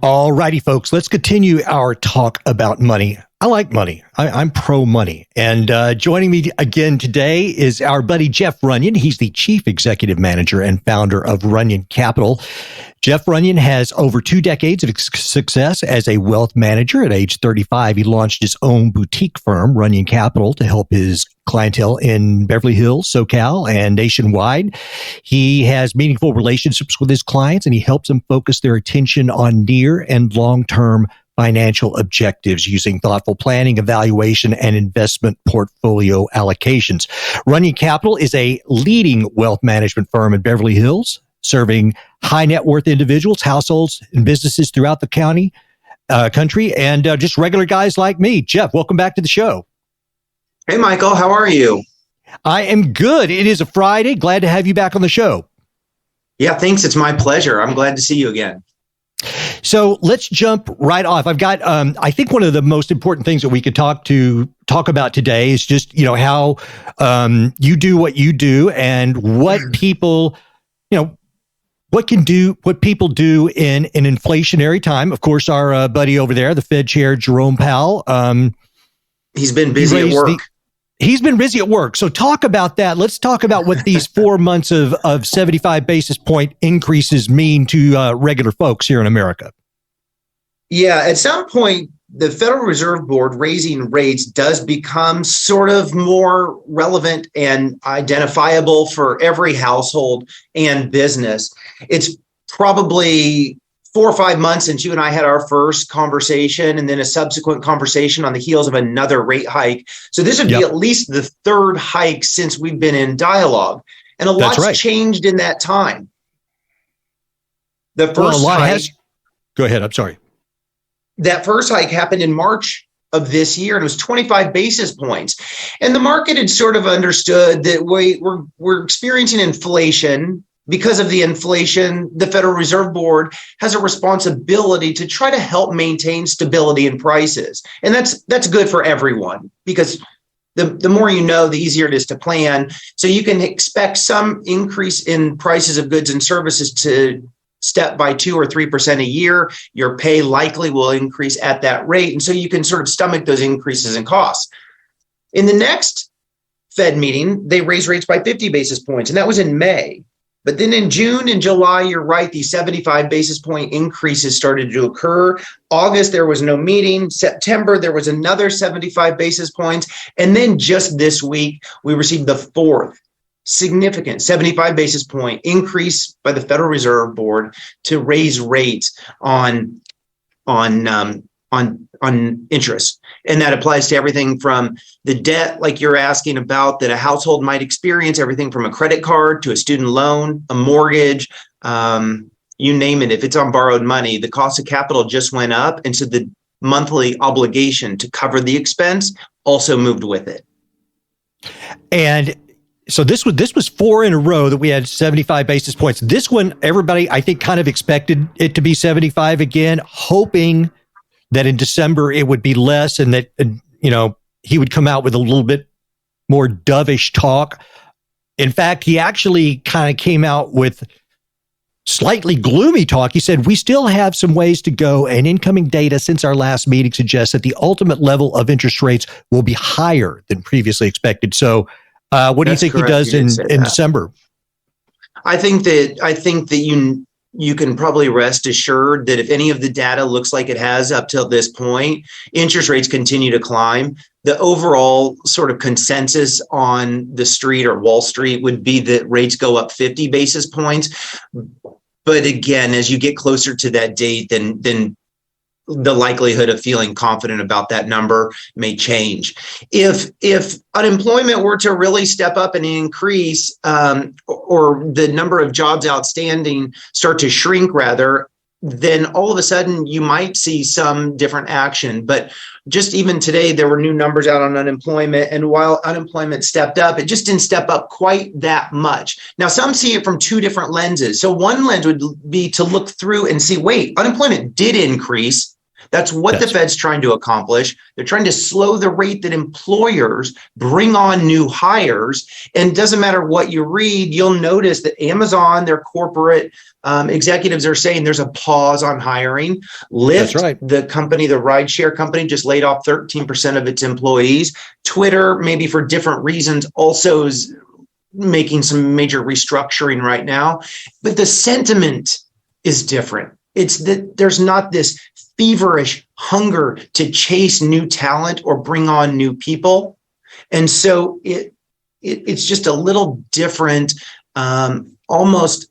All righty, folks, let's continue our talk about money. I like money. I'm pro money. And joining me again today is our buddy, Jeff Runyan. He's the Chief Executive Manager and founder of Runyan Capital. Jeff Runyan has over 2 decades of success as a wealth manager. At age 35, he launched his own boutique firm, Runyan Capital, to help his clientele in Beverly Hills, SoCal, and nationwide. He has meaningful relationships with his clients, and he helps them focus their attention on near and long-term financial objectives using thoughtful planning, evaluation, and investment portfolio allocations. Runyan Capital is a leading wealth management firm in Beverly Hills, serving high net worth individuals, households, and businesses throughout the country, and just regular guys like me. Jeff, welcome back to the show. Hey, Michael, how are you? I am good. It is a Friday. Glad to have you back on the show. Yeah, thanks. It's my pleasure. I'm glad to see you again. So let's jump right off. I've got, I think one of the most important things that we could talk about today is just, how you do what you do and what people, what people do in an inflationary time. Of course, our buddy over there, the Fed Chair, Jerome Powell. He's been busy at work. He's been busy at work. So talk about that. Let's talk about what these 4 months of 75 basis point increases mean to regular folks here in America. Yeah, at some point, the Federal Reserve Board raising rates does become sort of more relevant and identifiable for every household and business. It's probably 4 or 5 months since you and I had our first conversation, and then a subsequent conversation on the heels of another rate hike. So this would be at least the third hike since we've been in dialogue. And a lot's changed in that time. The first hike, go ahead, I'm sorry. That first hike happened in March of this year, and it was 25 basis points. And the market had sort of understood that we're experiencing inflation. Because of the inflation, the Federal Reserve Board has a responsibility to try to help maintain stability in prices. And that's good for everyone, because the more you know, the easier it is to plan. So you can expect some increase in prices of goods and services to step by 2 or 3% a year. Your pay likely will increase at that rate. And so you can sort of stomach those increases in costs. In the next Fed meeting, they raised rates by 50 basis points, and that was in May. But then in June and July, you're right, these 75 basis point increases started to occur. August, there was no meeting. September, there was another 75 basis points. And then just this week, we received the fourth significant 75 basis point increase by the Federal Reserve Board to raise rates on interest. And that applies to everything from the debt, like you're asking about, that a household might experience, everything from a credit card to a student loan, a mortgage, you name it. If it's on borrowed money, the cost of capital just went up. And so the monthly obligation to cover the expense also moved with it. And so this was 4 in a row that we had 75 basis points. This one, everybody, I think, kind of expected it to be 75 again, hoping that in December it would be less, and that, he would come out with a little bit more dovish talk. In fact, he actually kind of came out with slightly gloomy talk. He said, we still have some ways to go, and incoming data since our last meeting suggests that the ultimate level of interest rates will be higher than previously expected. So what do you think he does in December? I think that you can probably rest assured that if any of the data looks like it has up till this point, interest rates continue to climb. The overall sort of consensus on the street or Wall Street would be that rates go up 50 basis points. But again, as you get closer to that date, then the likelihood of feeling confident about that number may change. If unemployment were to really step up and increase, or the number of jobs outstanding start to shrink rather, then all of a sudden you might see some different action. But just even today, there were new numbers out on unemployment. And while unemployment stepped up, it just didn't step up quite that much. Now, some see it from 2 different lenses. So one lens would be to look through and see, wait, unemployment did increase, That's what the Fed's trying to accomplish. They're trying to slow the rate that employers bring on new hires. And it doesn't matter what you read, you'll notice that Amazon, their corporate executives are saying there's a pause on hiring. Lyft, the company, the rideshare company, just laid off 13% of its employees. Twitter, maybe for different reasons, also is making some major restructuring right now. But the sentiment is different. It's that there's not this feverish hunger to chase new talent or bring on new people. And so it's just a little different, almost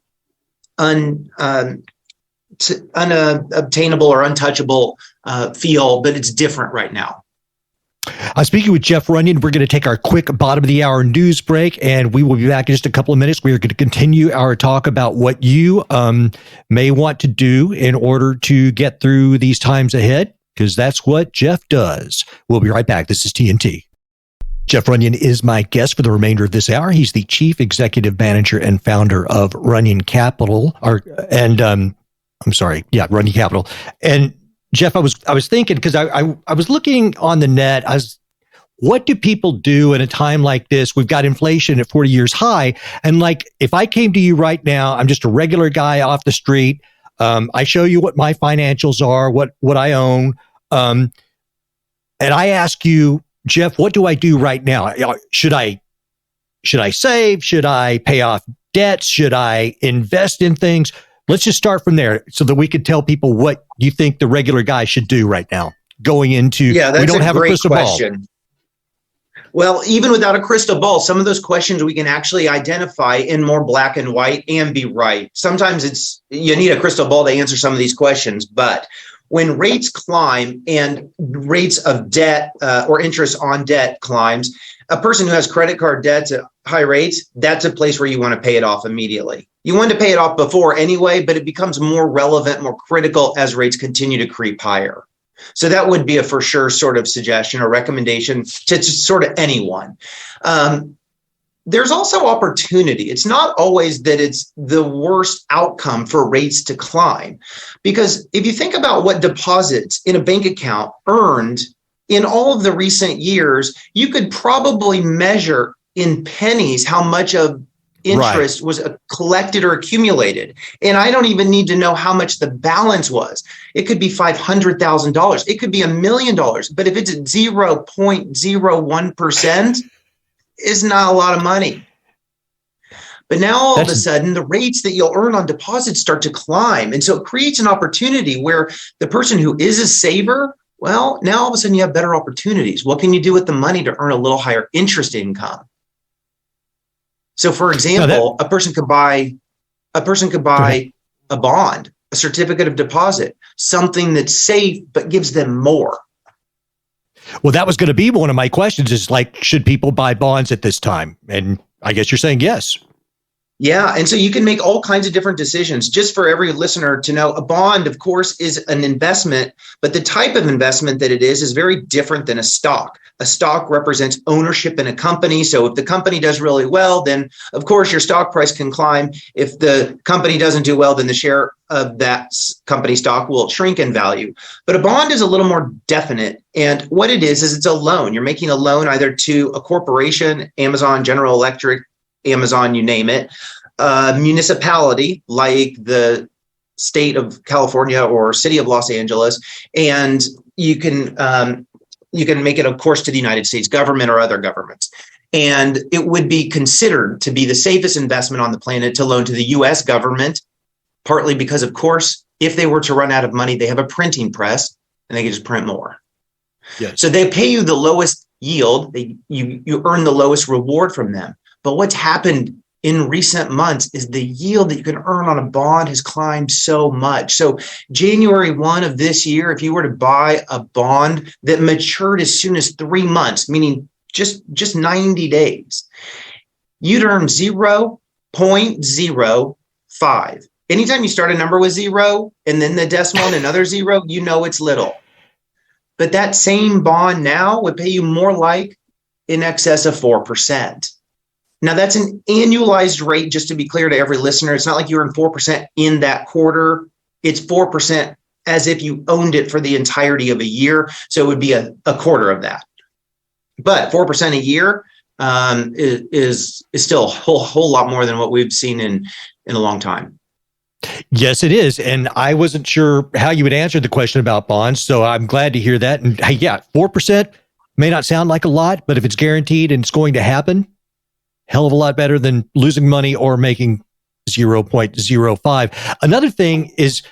unobtainable or untouchable feel, but it's different right now. Speaking with Jeff Runyan, we're going to take our quick bottom of the hour news break, and we will be back in just a couple of minutes. We are going to continue our talk about what you may want to do in order to get through these times ahead, because that's what Jeff does. We'll be right back. This is TNT. Jeff Runyan is my guest for the remainder of this hour. He's the chief executive manager and founder of Runyan Capital, Runyan Capital. And Jeff, I was thinking, because I was looking on the net, what do people do in a time like this? We've got inflation at 40 years high. And like, if I came to you right now, I'm just a regular guy off the street. I show you what my financials are, what I own. And I ask you, Jeff, what do I do right now? Should I save? Should I pay off debts? Should I invest in things? Let's just start from there so that we could tell people what you think the regular guy should do right now going into, that's we don't have a crystal question. Ball. Well, even without a crystal ball, some of those questions we can actually identify in more black and white and be right. Sometimes you need a crystal ball to answer some of these questions, but when rates climb and rates of debt or interest on debt climbs, a person who has credit card debts at high rates, that's a place where you want to pay it off immediately. You want to pay it off before anyway, but it becomes more relevant, more critical as rates continue to creep higher. So that would be a for sure sort of suggestion or recommendation to sort of anyone. There's also opportunity. It's not always that it's the worst outcome for rates to climb, because if you think about what deposits in a bank account earned in all of the recent years, you could probably measure in pennies how much of interest was collected or accumulated. And I don't even need to know how much the balance was. It could be $500,000. It could be $1 million. But if it's at 0.01%, it's not a lot of money. But now all of a sudden, the rates that you'll earn on deposits start to climb. And so it creates an opportunity where the person who is a saver, well, now all of a sudden you have better opportunities. What can you do with the money to earn a little higher interest income? So, for example, a person could buy a bond, a certificate of deposit, something that's safe but gives them more. Well, that was going to be one of my questions, is like, should people buy bonds at this time? And I guess you're saying yes. Yeah. And so you can make all kinds of different decisions. Just for every listener to know, a bond, of course, is an investment, but the type of investment that it is very different than a stock. A stock represents ownership in a company. So if the company does really well, then of course your stock price can climb. If the company doesn't do well, then the share of that company stock will shrink in value. But a bond is a little more definite. And what it is it's a loan. You're making a loan either to a corporation, Amazon, General Electric, Amazon, you name it, municipality like the state of California or city of Los Angeles, and you can make it, of course, to the United States government or other governments. And it would be considered to be the safest investment on the planet to loan to the U.S. government, partly because, of course, if they were to run out of money, they have a printing press and they can just print more. Yes. So they pay you the lowest yield, you earn the lowest reward from them. But what's happened in recent months is the yield that you can earn on a bond has climbed so much. So January 1 of this year, if you were to buy a bond that matured as soon as 3 months, meaning just 90 days, you'd earn 0.05. Anytime you start a number with zero and then the decimal and another zero, you know it's little. But that same bond now would pay you more like in excess of 4%. Now, that's an annualized rate, just to be clear to every listener. It's not like you earn 4% in that quarter. It's 4% as if you owned it for the entirety of a year. So it would be a quarter of that. But 4% a year is still a whole lot more than what we've seen in a long time. Yes, it is. And I wasn't sure how you would answer the question about bonds. So I'm glad to hear that. And yeah, 4% may not sound like a lot, but if it's guaranteed and it's going to happen, hell of a lot better than losing money or making 0.05. Another thing is,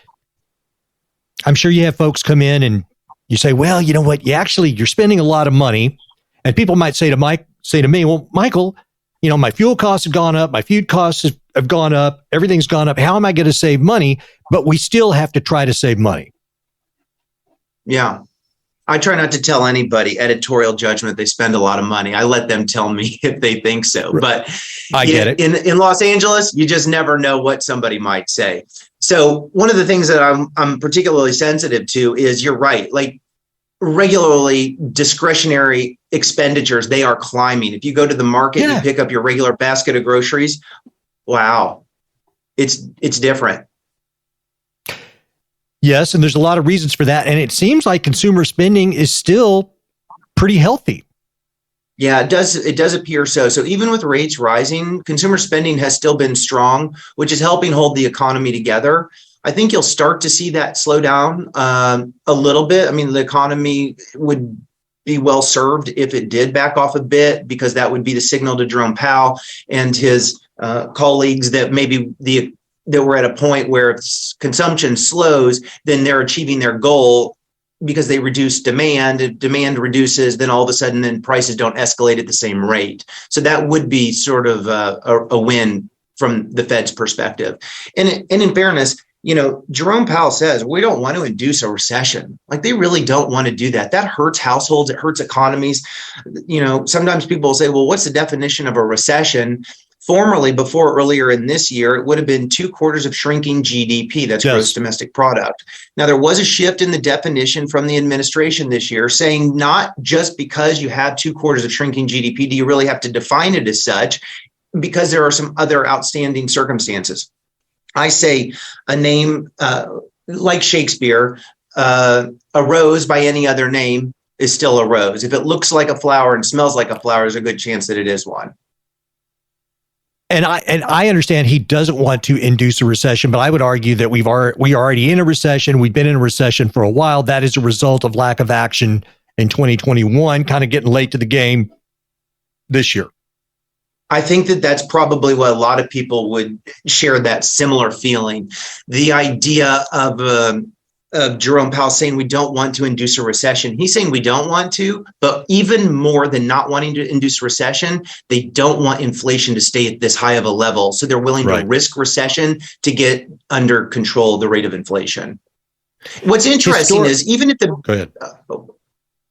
I'm sure you have folks come in and you say, well, you know what? You're spending a lot of money. And people might say to me, well, Michael, my fuel costs have gone up. My food costs have gone up. Everything's gone up. How am I going to save money? But we still have to try to save money. Yeah. I try not to tell anybody editorial judgment. They spend a lot of money. I let them tell me if they think so. But I get it. In Los Angeles, you just never know what somebody might say. So one of the things that I'm particularly sensitive to is, you're right. Like, regularly discretionary expenditures, they are climbing. If you go to the market and pick up your regular basket of groceries, wow, it's different. Yes, and there's a lot of reasons for that. And it seems like consumer spending is still pretty healthy. Yeah, it does appear so. So even with rates rising, consumer spending has still been strong, which is helping hold the economy together. I think you'll start to see that slow down a little bit. I mean, the economy would be well served if it did back off a bit, because that would be the signal to Jerome Powell and his colleagues that maybe that we're at a point where if consumption slows, then they're achieving their goal because they reduce demand. If demand reduces, then all of a sudden, then prices don't escalate at the same rate. So that would be sort of a win from the Fed's perspective. And in fairness, Jerome Powell says we don't want to induce a recession. Like, they really don't want to do that. That hurts households. It hurts economies. Sometimes people will say, well, what's the definition of a recession? Formerly, earlier in this year, it would have been 2/4 of shrinking GDP. That's gross domestic product. Now, there was a shift in the definition from the administration this year, saying not just because you have 2/4 of shrinking GDP, do you really have to define it as such, because there are some other outstanding circumstances. I say a name like Shakespeare, a rose by any other name is still a rose. If it looks like a flower and smells like a flower, there's a good chance that it is one. And I understand he doesn't want to induce a recession, but I would argue that we are already in a recession. We've been in a recession for a while. That is a result of lack of action in 2021, kind of getting late to the game this year. I think that that's probably what a lot of people would share, that similar feeling. The idea of Jerome Powell saying we don't want to induce a recession. He's saying we don't want to, but even more than not wanting to induce a recession, they don't want inflation to stay at this high of a level. So they're willing to risk recession to get under control the rate of inflation. What's interesting is, even at the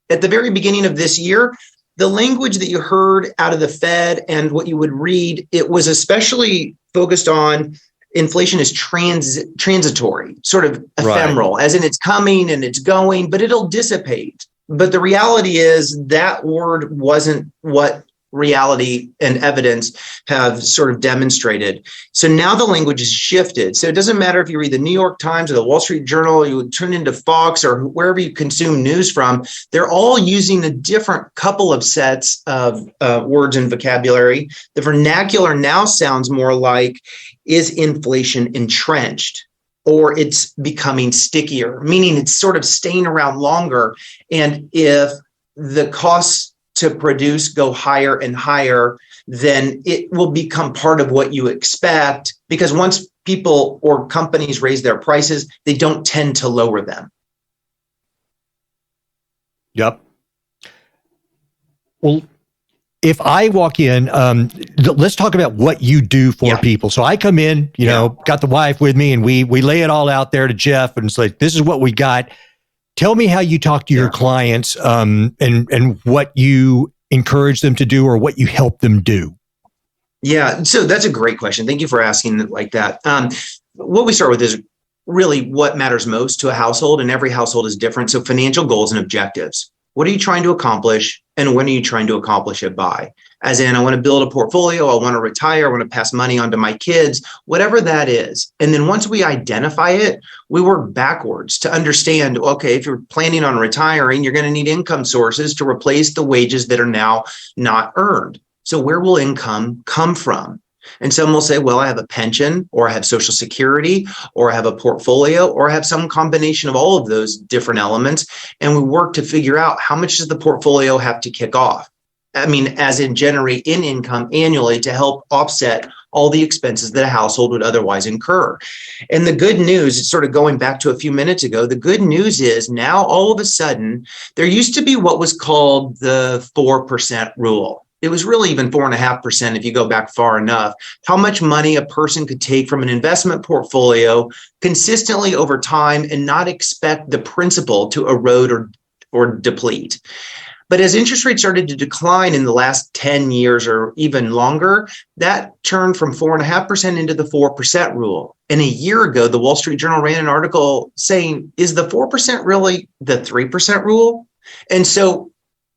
very beginning of this year, the language that you heard out of the Fed and what you would read, it was especially focused on inflation is transitory, sort of ephemeral, as in it's coming and it's going, but it'll dissipate. But the reality is that word wasn't what reality and evidence have sort of demonstrated. So now the language is shifted. So it doesn't matter if you read the New York Times or the Wall Street Journal, you would turn into Fox or wherever you consume news from, they're all using a different couple of sets of words and vocabulary. The vernacular now sounds more like, is inflation entrenched? Or it's becoming stickier, meaning it's sort of staying around longer. And if the costs to produce go higher and higher, then it will become part of what you expect, because once people or companies raise their prices, they don't tend to lower them. Yep. Well, if I walk in, let's talk about what you do for people. So I come in, got the wife with me, and we lay it all out there to Jeff, and it's like, this is what we got. Tell me how you talk to your clients, and what you encourage them to do or what you help them do. Yeah, so that's a great question. Thank you for asking it like that. What we start with is really what matters most to a household, and every household is different. So financial goals and objectives. What are you trying to accomplish, and when are you trying to accomplish it by? as in I want to build a portfolio, I want to retire, I want to pass money on to my kids, whatever that is. And then once we identify it, we work backwards to understand, okay, if you're planning on retiring, you're going to need income sources to replace the wages that are now not earned. So where will income come from? And some will say, well, I have a pension, or I have Social Security, or I have a portfolio, or I have some combination of all of those different elements. And we work to figure out how much does the portfolio have to kick off? I mean, as in generate in income annually to help offset all the expenses that a household would otherwise incur. And the good news, it's sort of going back to a few minutes ago, the good news is now all of a sudden, there used to be what was called the 4% rule. It was really even 4.5% if you go back far enough, how much money a person could take from an investment portfolio consistently over time and not expect the principal to erode or deplete. But as interest rates started to decline in the last 10 years or even longer, that turned from 4.5% into the 4% rule. And a year ago, the Wall Street Journal ran an article saying, is the 4% really the 3% rule? And so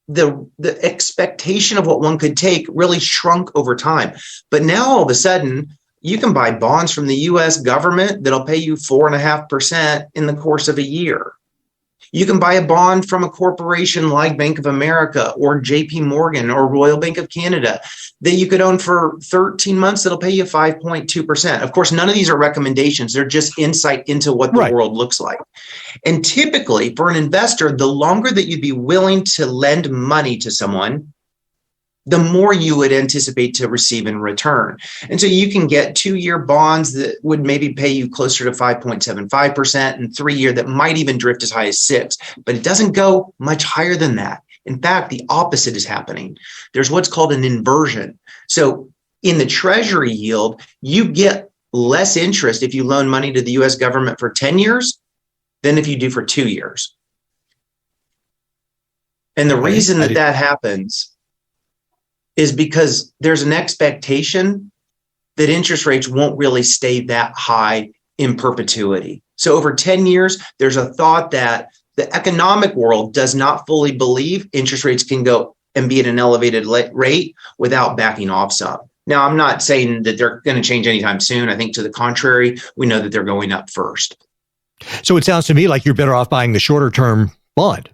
the expectation of what one could take really shrunk over time. But now all of a sudden, you can buy bonds from the US government that'll pay you 4.5% in the course of a year. You can buy a bond from a corporation like Bank of America or JP Morgan or Royal Bank of Canada that you could own for 13 months that'll pay you 5.2%. Of course, none of these are recommendations. They're just insight into what the world looks like. And typically for an investor, the longer that you'd be willing to lend money to someone, the more you would anticipate to receive in return. And so you can get 2-year bonds that would maybe pay you closer to 5.75% and 3-year that might even drift as high as 6, but it doesn't go much higher than that. In fact, the opposite is happening. There's what's called an inversion. So in the treasury yield, you get less interest if you loan money to the US government for 10 years than if you do for 2 years. And the reason that happens is because there's an expectation that interest rates won't really stay that high in perpetuity. So over 10 years, there's a thought that the economic world does not fully believe interest rates can go and be at an elevated rate without backing off some. Now, I'm not saying that they're going to change anytime soon. I think to the contrary, we know that they're going up first. So it sounds to me like you're better off buying the shorter term bond.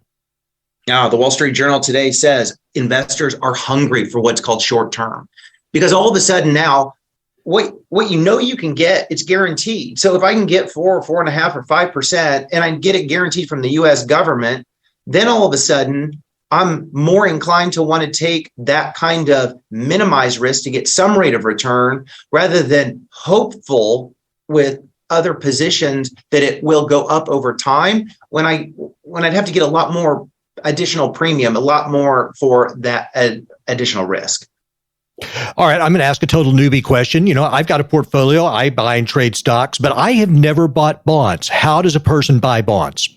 Now, the Wall Street Journal today says investors are hungry for what's called short term, because all of a sudden now, what you know you can get, it's guaranteed. So if I can get 4, 4.5, or 5%, and I get it guaranteed from the U.S. government, then all of a sudden I'm more inclined to want to take that kind of minimized risk to get some rate of return, rather than hopeful with other positions that it will go up over time when I'd have to get a lot more additional premium, a lot more for that additional risk. All right, I'm going to ask a total newbie question. You know, I've got a portfolio. I buy and trade stocks, but I have never bought bonds. How does a person buy bonds?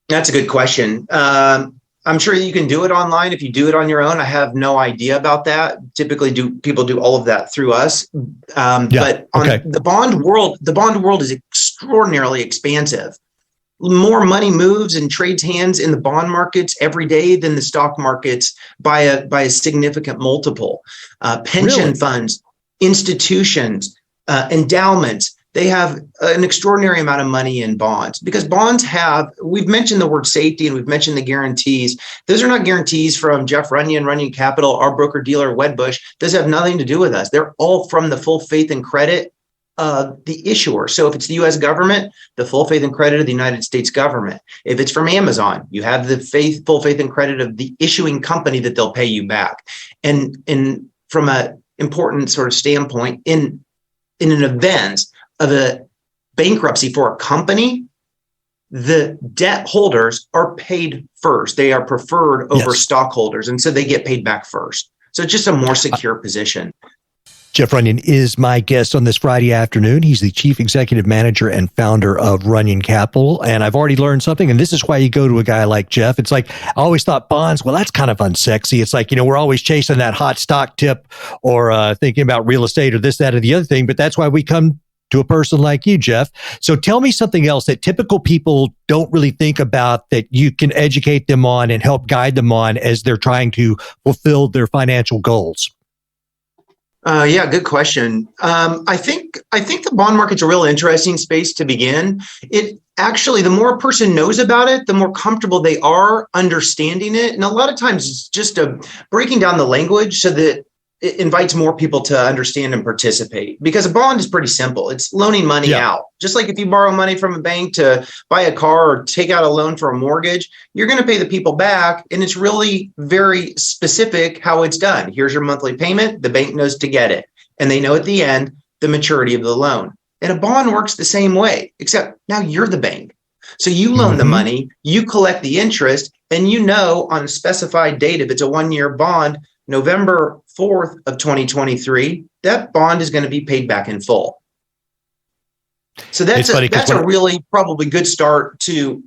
That's a good question. I'm sure you can do it online if you do it on your own. I have no idea about that. Typically, people do all of that through us. But the bond world is extraordinarily expansive. More money moves and trades hands in the bond markets every day than the stock markets by a significant multiple. Pension funds, institutions, endowments, they have an extraordinary amount of money in bonds, because bonds we've mentioned the word safety and we've mentioned the guarantees. Those are not guarantees from Jeff Runyan, Runyan Capital, our broker dealer, Wedbush. Those have nothing to do with us. They're all from the full faith and credit the issuer. So if it's the U.S. government, the full faith and credit of the United States government. If it's from Amazon, you have the full faith and credit of the issuing company that they'll pay you back. And from an important sort of standpoint, in an event of a bankruptcy for a company, the debt holders are paid first. They are preferred over stockholders, and so they get paid back first. So it's just a more secure position. Jeff Runyan is my guest on this Friday afternoon. He's the chief executive manager and founder of Runyan Capital. And I've already learned something. And this is why you go to a guy like Jeff. It's like, I always thought bonds, well, that's kind of unsexy. It's like, you know, we're always chasing that hot stock tip or thinking about real estate or this, that, or the other thing. But that's why we come to a person like you, Jeff. So tell me something else that typical people don't really think about that you can educate them on and help guide them on as they're trying to fulfill their financial goals. Yeah, good question. I think the bond market's a real interesting space to begin. It actually, the more a person knows about it, the more comfortable they are understanding it. And a lot of times it's just breaking down the language so that it invites more people to understand and participate, because a bond is pretty simple. It's loaning money out. Just like if you borrow money from a bank to buy a car or take out a loan for a mortgage, you're going to pay the people back. And it's really very specific how it's done. Here's your monthly payment. The bank knows to get it. And they know at the end the maturity of the loan. And a bond works the same way, except now you're the bank. So you loan the money, you collect the interest, and you know on a specified date, if it's a 1-year bond, November 4th of 2023, that bond is going to be paid back in full. So that's a really probably good start to,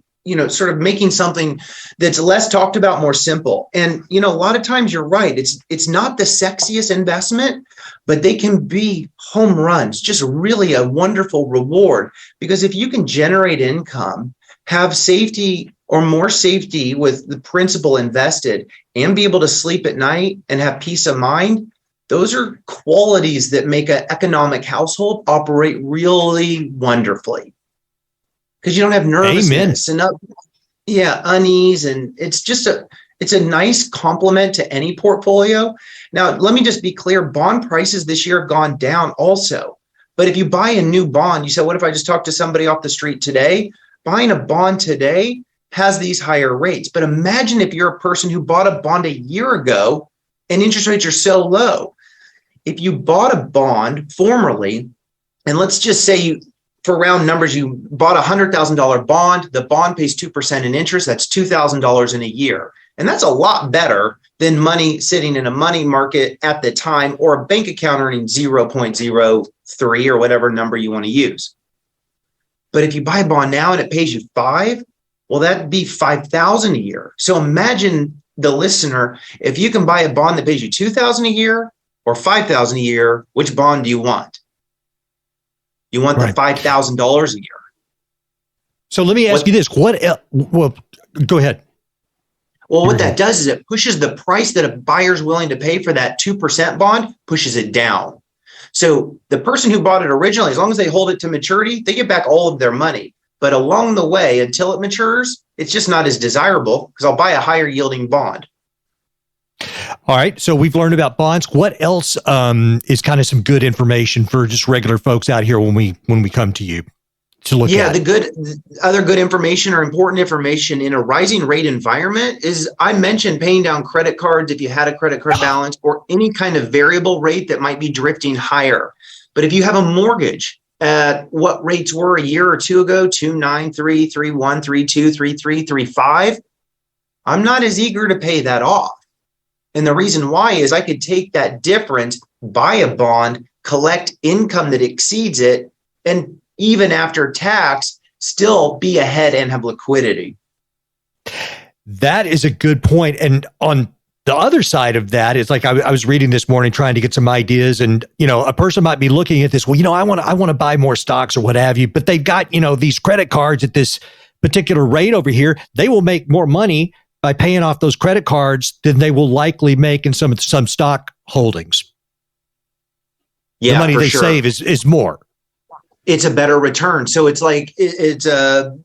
sort of making something that's less talked about more simple. And, a lot of times you're right. It's not the sexiest investment, but they can be home runs, just really a wonderful reward. Because if you can generate income, have safety or more safety with the principal invested, and be able to sleep at night and have peace of mind, those are qualities that make an economic household operate really wonderfully. Because you don't have nervousness and unease, and it's a nice complement to any portfolio. Now, let me just be clear, bond prices this year have gone down also. But if you buy a new bond, you said, what if I just talked to somebody off the street today? Buying a bond today has these higher rates. But imagine if you're a person who bought a bond a year ago and interest rates are so low. If you bought a bond formerly, and let's just say for round numbers, you bought a $100,000 bond, the bond pays 2% in interest, that's $2,000 in a year. And that's a lot better than money sitting in a money market at the time, or a bank account earning 0.03 or whatever number you want to use. But if you buy a bond now and it pays you 5, well, that'd be $5,000 a year. So imagine the listener, if you can buy a bond that pays you $2,000 a year or $5,000 a year, which bond do you want? You want the $5,000 a year. So let me ask you this. Well, go ahead. Well, what that does is it pushes the price that a buyer's willing to pay for that 2% bond, pushes it down. So the person who bought it originally, as long as they hold it to maturity, they get back all of their money. But along the way, until it matures, it's just not as desirable, because I'll buy a higher yielding bond. All right. So we've learned about bonds. What else is kind of some good information for just regular folks out here when we come to you to look at? The other good information or important information in a rising rate environment is, I mentioned paying down credit cards if you had a credit card balance, or any kind of variable rate that might be drifting higher. But if you have a mortgage at what rates were a year or two ago, 2.9, 3, 3.1, 3.2, 3.3, 3.5, I'm not as eager to pay that off. And the reason why is I could take that difference, buy a bond, collect income that exceeds it, and even after tax, still be ahead and have liquidity. That is a good point. And on the other side of that is, like, I was reading this morning trying to get some ideas, and, a person might be looking at this, well, I want to buy more stocks or what have you, but they've got, these credit cards at this particular rate over here. They will make more money by paying off those credit cards than they will likely make in some stock holdings. Yeah, the money they save is more. It's a better return. So it's like, it's a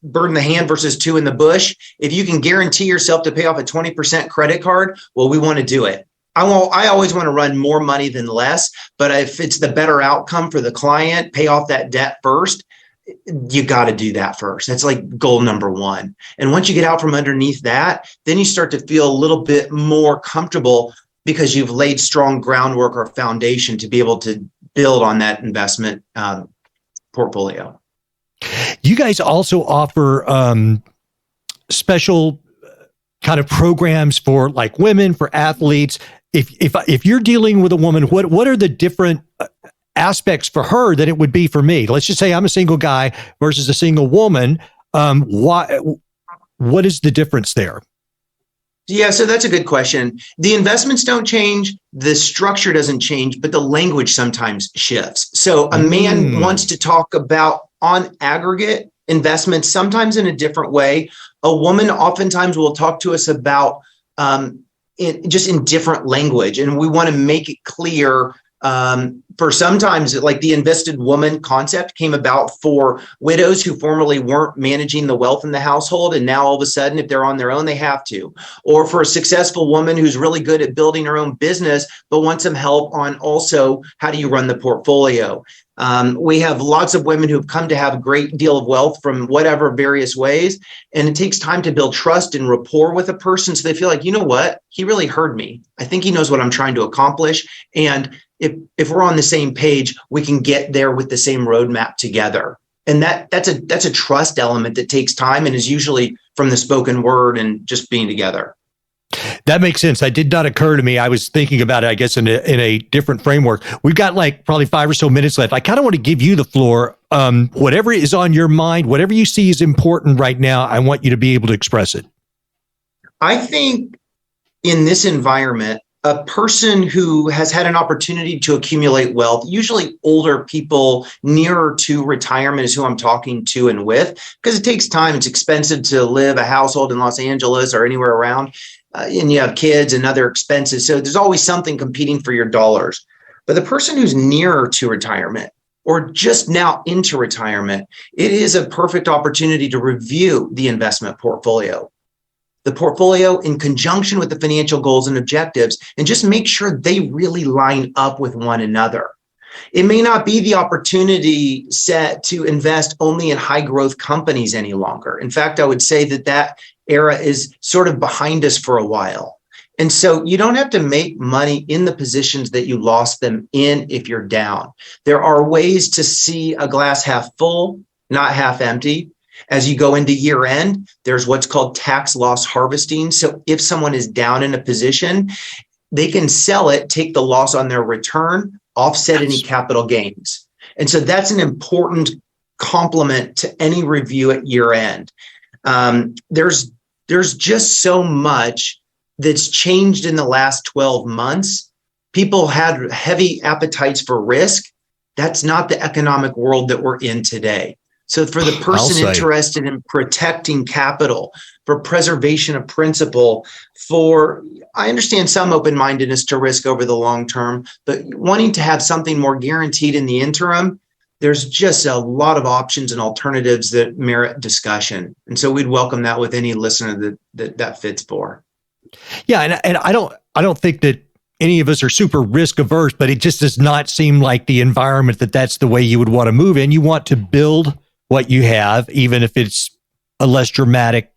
bird in the hand versus two in the bush. If you can guarantee yourself to pay off a 20% credit card, well, we want to do it. I always want to run more money than less, but if it's the better outcome for the client, pay off that debt first, you got to do that first. That's like goal number one. And once you get out from underneath that, then you start to feel a little bit more comfortable, because you've laid strong groundwork or foundation to be able to build on that investment portfolio. You guys also offer special kind of programs for like women, for athletes. If you're dealing with a woman, what are the different aspects for her that it would be for me? Let's just say I'm a single guy versus a single woman. What is the difference there? Yeah, so that's a good question. The investments don't change, the structure doesn't change, but the language sometimes shifts. So a man wants to talk about on aggregate investments, sometimes in a different way. A woman oftentimes will talk to us about just in different language, and we want to make it clear. For sometimes, like the invested woman concept came about for widows who formerly weren't managing the wealth in the household, and now all of a sudden, if they're on their own, they have to. Or for a successful woman who's really good at building her own business, but wants some help on also how do you run the portfolio. We have lots of women who have come to have a great deal of wealth from whatever various ways. And it takes time to build trust and rapport with a person so they feel like, you know what, he really heard me. I think he knows what I'm trying to accomplish. And if we're on the same page, we can get there with the same roadmap together. And that's a trust element that takes time and is usually from the spoken word and just being together. That makes sense. That did not occur to me. I was thinking about it, I guess, in a different framework. We've got like probably 5 or so minutes left. I kind of want to give you the floor. Whatever is on your mind, whatever you see is important right now, I want you to be able to express it. I think in this environment, a person who has had an opportunity to accumulate wealth, usually older people nearer to retirement is who I'm talking to and with, because it takes time. It's expensive to live a household in Los Angeles or anywhere around. And you have kids and other expenses. So there's always something competing for your dollars. But the person who's nearer to retirement or just now into retirement, it is a perfect opportunity to review the investment portfolio. The portfolio in conjunction with the financial goals and objectives, and just make sure they really line up with one another. It may not be the opportunity set to invest only in high growth companies any longer. In fact, I would say that era is sort of behind us for a while. And so you don't have to make money in the positions that you lost them in if you're down. There are ways to see a glass half full, not half empty. As you go into year end, there's what's called tax loss harvesting. So if someone is down in a position, they can sell it, take the loss on their return, offset any capital gains. And so that's an important complement to any review at year end. There's just so much that's changed in the last 12 months. People had heavy appetites for risk. That's not the economic world that we're in today. So for the person interested in protecting capital, for preservation of principle, I understand some open-mindedness to risk over the long term, but wanting to have something more guaranteed in the interim, there's just a lot of options and alternatives that merit discussion. And so we'd welcome that with any listener that fits for. Yeah, and I don't think that any of us are super risk averse, but it just does not seem like the environment that's the way you would want to move in. You want to build what you have, even if it's a less dramatic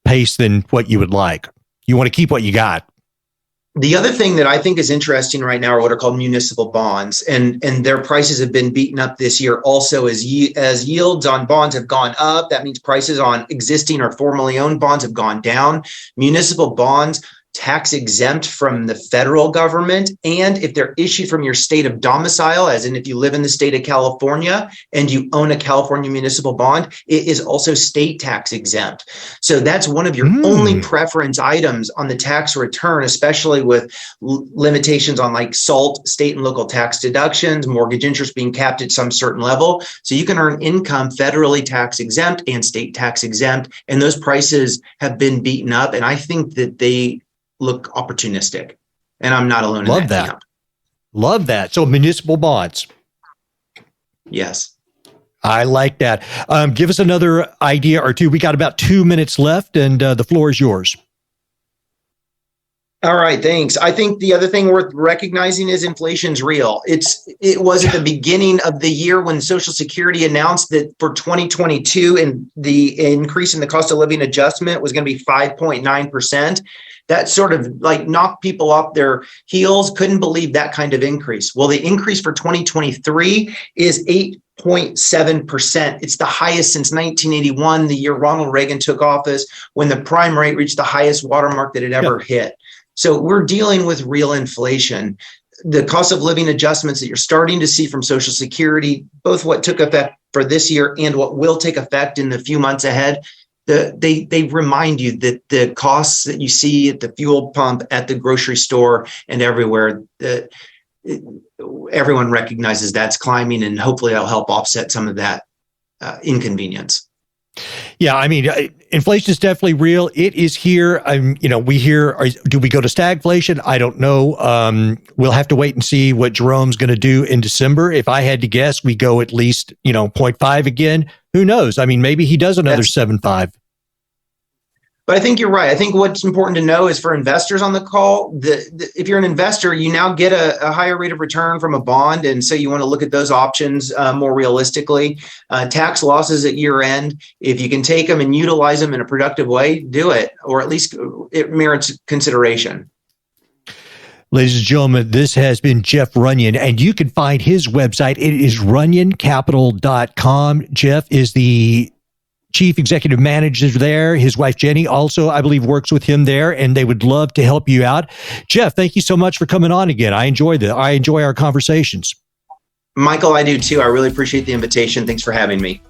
pace than what you would like. You want to keep what you got. The other thing that I think is interesting right now are what are called municipal bonds, and their prices have been beaten up this year also as yields on bonds have gone up. That means prices on existing or formerly owned bonds have gone down. Municipal bonds, tax exempt from the federal government, and if they're issued from your state of domicile, as in if you live in the state of California and you own a California municipal bond, it is also state tax exempt. So that's one of your only preference items on the tax return, especially with limitations on like SALT, state and local tax deductions, mortgage interest being capped at some certain level. So you can earn income federally tax exempt and state tax exempt, and those prices have been beaten up. And I think that they look opportunistic, and I'm not alone in that camp. Love that. So municipal bonds. Yes. I like that. Give us another idea or two. We got about 2 minutes left, and the floor is yours. All right, thanks. I think the other thing worth recognizing is inflation's real. It was at the beginning of the year when Social Security announced that for 2022 and the increase in the cost of living adjustment was going to be 5.9%. That sort of like knocked people off their heels, couldn't believe that kind of increase. Well, the increase for 2023 is 8.7%. It's the highest since 1981, the year Ronald Reagan took office, when the prime rate reached the highest watermark that it ever hit. So we're dealing with real inflation. The cost of living adjustments that you're starting to see from Social Security, both what took effect for this year and what will take effect in the few months ahead, they remind you that the costs that you see at the fuel pump, at the grocery store, and everywhere, everyone recognizes that's climbing, and hopefully that'll help offset some of that inconvenience. Yeah, I mean, inflation is definitely real. It is here. We hear, do we go to stagflation? I don't know. We'll have to wait and see what Jerome's going to do in December. If I had to guess, we go at least, 0.5 again. Who knows? I mean, maybe he does another 7.5. But I think you're right. I think what's important to know is for investors on the call, if you're an investor, you now get a higher rate of return from a bond. And so you want to look at those options more realistically. Tax losses at year end, if you can take them and utilize them in a productive way, do it, or at least it merits consideration. Ladies and gentlemen, this has been Jeff Runyan, and you can find his website. It is runyancapital.com. Jeff is the Chief Executive Manager there. His wife, Jenny, also, I believe, works with him there, and they would love to help you out. Jeff, thank you so much for coming on again. I enjoy our conversations. Michael, I do too. I really appreciate the invitation. Thanks for having me.